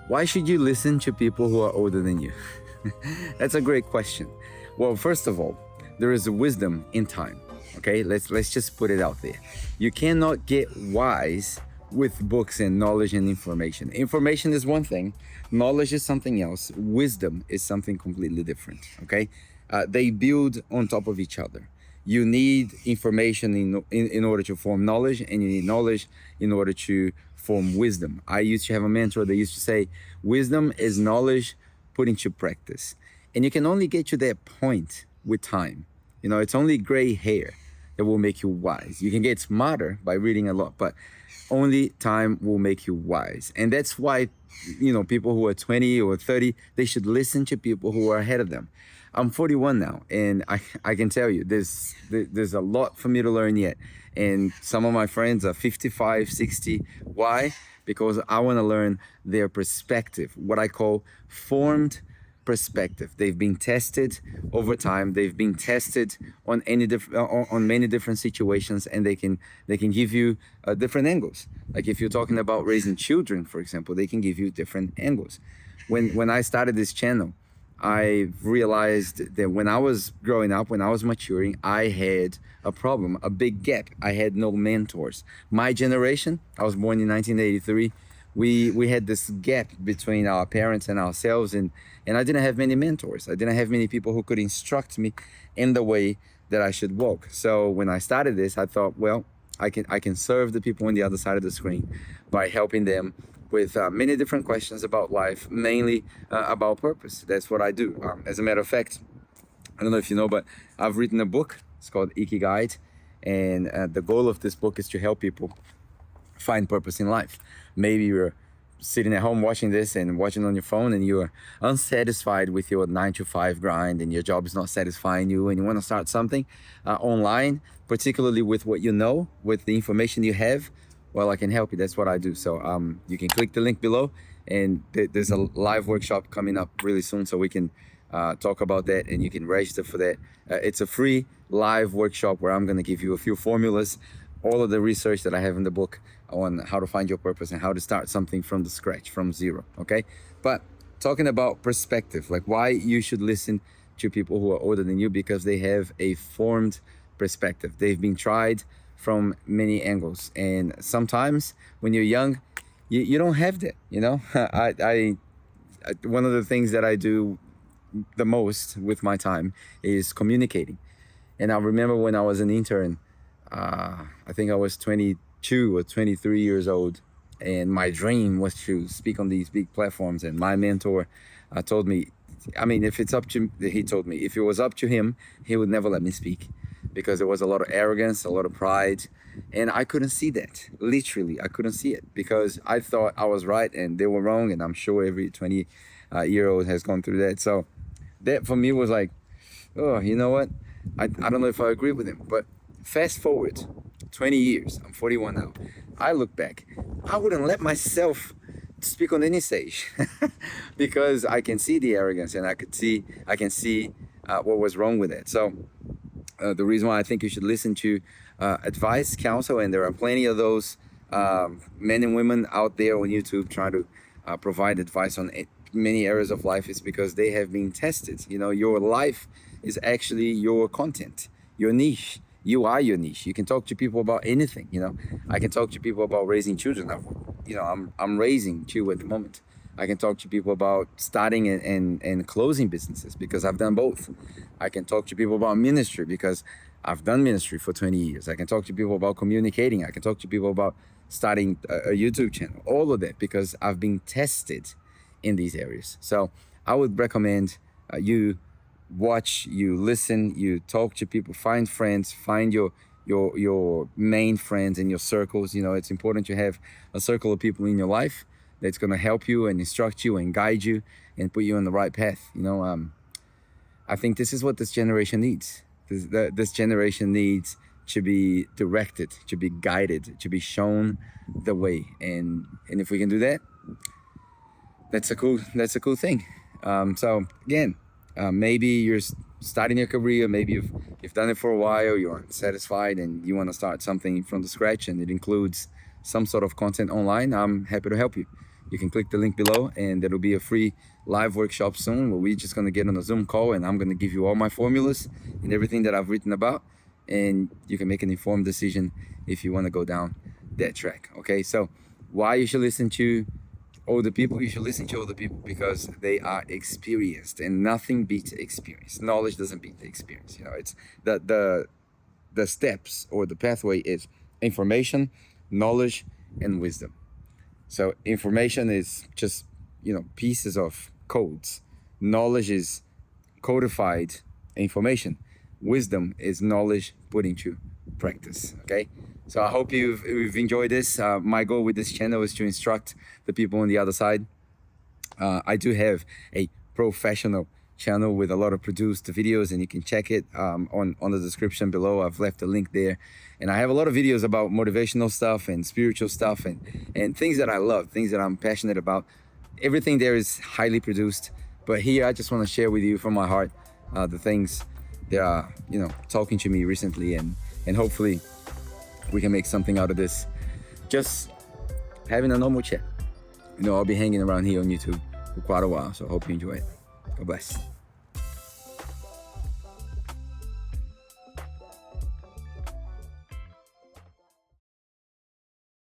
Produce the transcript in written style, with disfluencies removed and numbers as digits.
Why should you listen to people who are older than you? That's a great question. Well, first of all, there is wisdom in time. Okay, let's just put it out there. You cannot get wise with books and knowledge and information. Information is one thing, knowledge is something else. Wisdom is something completely different. Okay, they build on top of each other. You need information in order to form knowledge, and you need knowledge in order to form wisdom. I used to have a mentor that used to say, wisdom is knowledge put into practice. And you can only get to that point with time. You know, it's only gray hair that will make you wise. You can get smarter by reading a lot, but only time will make you wise. And that's why, you know, people who are 20 or 30, they should listen to people who are ahead of them. I'm 41 now, and I can tell you there's a lot for me to learn yet. And some of my friends are 55, 60. Why? Because I want to learn their perspective, what I call formed perspective. They've been tested over time. They've been tested on on many different situations, and they can give you different angles. Like if you're talking about raising children, for example, they can give you different angles. When I started this channel, I realized that when I was growing up, when I was maturing, I had a problem, a big gap. I had no mentors. My generation, I was born in 1983. We had this gap between our parents and ourselves, and I didn't have many mentors. I didn't have many people who could instruct me in the way that I should walk. So when I started this, I thought, well, I can serve the people on the other side of the screen by helping them with many different questions about life, mainly about purpose. That's what I do. As a matter of fact, I don't know if you know, but I've written a book. It's called Ikigai, and the goal of this book is to help people find purpose in life. Maybe you're sitting at home watching this and watching on your phone, and you're unsatisfied with your 9 to 5 grind, and your job is not satisfying you, and you want to start something online, particularly with what you know, with the information you have. Well, I can help you. That's what I do. So you can click the link below, and there's a live workshop coming up really soon, so we can talk about that, and you can register for that. It's a free live workshop where I'm going to give you a few formulas, all of the research that I have in the book on how to find your purpose and how to start something from the scratch, from zero. Okay, but talking about perspective, like why you should listen to people who are older than you, because they have a formed perspective. They've been tried from many angles, and sometimes when you're young, you don't have that. You know, I one of the things that I do the most with my time is communicating. And I remember when I was an intern, I think I was 22 or 23 years old, and my dream was to speak on these big platforms. And my mentor told me, I mean, if it's up to, he told me, if it was up to him, he would never let me speak, because there was a lot of arrogance, a lot of pride, and I couldn't see that. Literally, I couldn't see it, because I thought I was right and they were wrong, and I'm sure every 20-year-old has gone through that. So that for me was like, oh, you know what? I don't know if I agree with him, but fast forward 20 years, I'm 41 now. I look back, I wouldn't let myself speak on any stage because I can see the arrogance, and I can see what was wrong with it. So the reason why I think you should listen to advice, counsel, and there are plenty of those men and women out there on YouTube trying to provide advice on many areas of life, is because they have been tested. You know, your life is actually your content, your niche. You are your niche. You can talk to people about anything. You know, I can talk to people about raising children. I'm raising two at the moment. I can talk to people about starting and closing businesses, because I've done both. I can talk to people about ministry, because I've done ministry for 20 years. I can talk to people about communicating. I can talk to people about starting a YouTube channel. All of that, because I've been tested in these areas. So I would recommend you watch, you listen, you talk to people, find friends, find your main friends in your circles. You know, it's important to have a circle of people in your life that's going to help you and instruct you and guide you and put you on the right path. You know, I think this is what this generation needs. This generation needs to be directed, to be guided, to be shown the way. And if we can do that, that's a cool thing. So again, maybe you're starting your career, maybe you've done it for a while, you're unsatisfied, and you want to start something from the scratch, and it includes some sort of content online. I'm happy to help you. you can click the link below, and there'll be a free live workshop soon where we're just gonna get on a Zoom call, and I'm gonna give you all my formulas and everything that I've written about, and you can make an informed decision if you want to go down that track. Okay, so why you should listen to older people? You should listen to older people because they are experienced, and nothing beats experience. Knowledge doesn't beat the experience. You know, it's the steps or the pathway is information, knowledge, and wisdom. So information is just, you know, pieces of codes. Knowledge is codified information. Wisdom is knowledge put into practice. Okay, so I hope you've enjoyed this. My goal with this channel is to instruct the people on the other side. I do have a professional channel with a lot of produced videos, and you can check it on the description below. I've left a link there, and I have a lot of videos about motivational stuff and spiritual stuff and things that I love, things that I'm passionate about. Everything there is highly produced, but here I just want to share with you from my heart the things that are, you know, talking to me recently, and hopefully we can make something out of this. Just having a normal chat. You know, I'll be hanging around here on YouTube for quite a while, so I hope you enjoy it. God bless.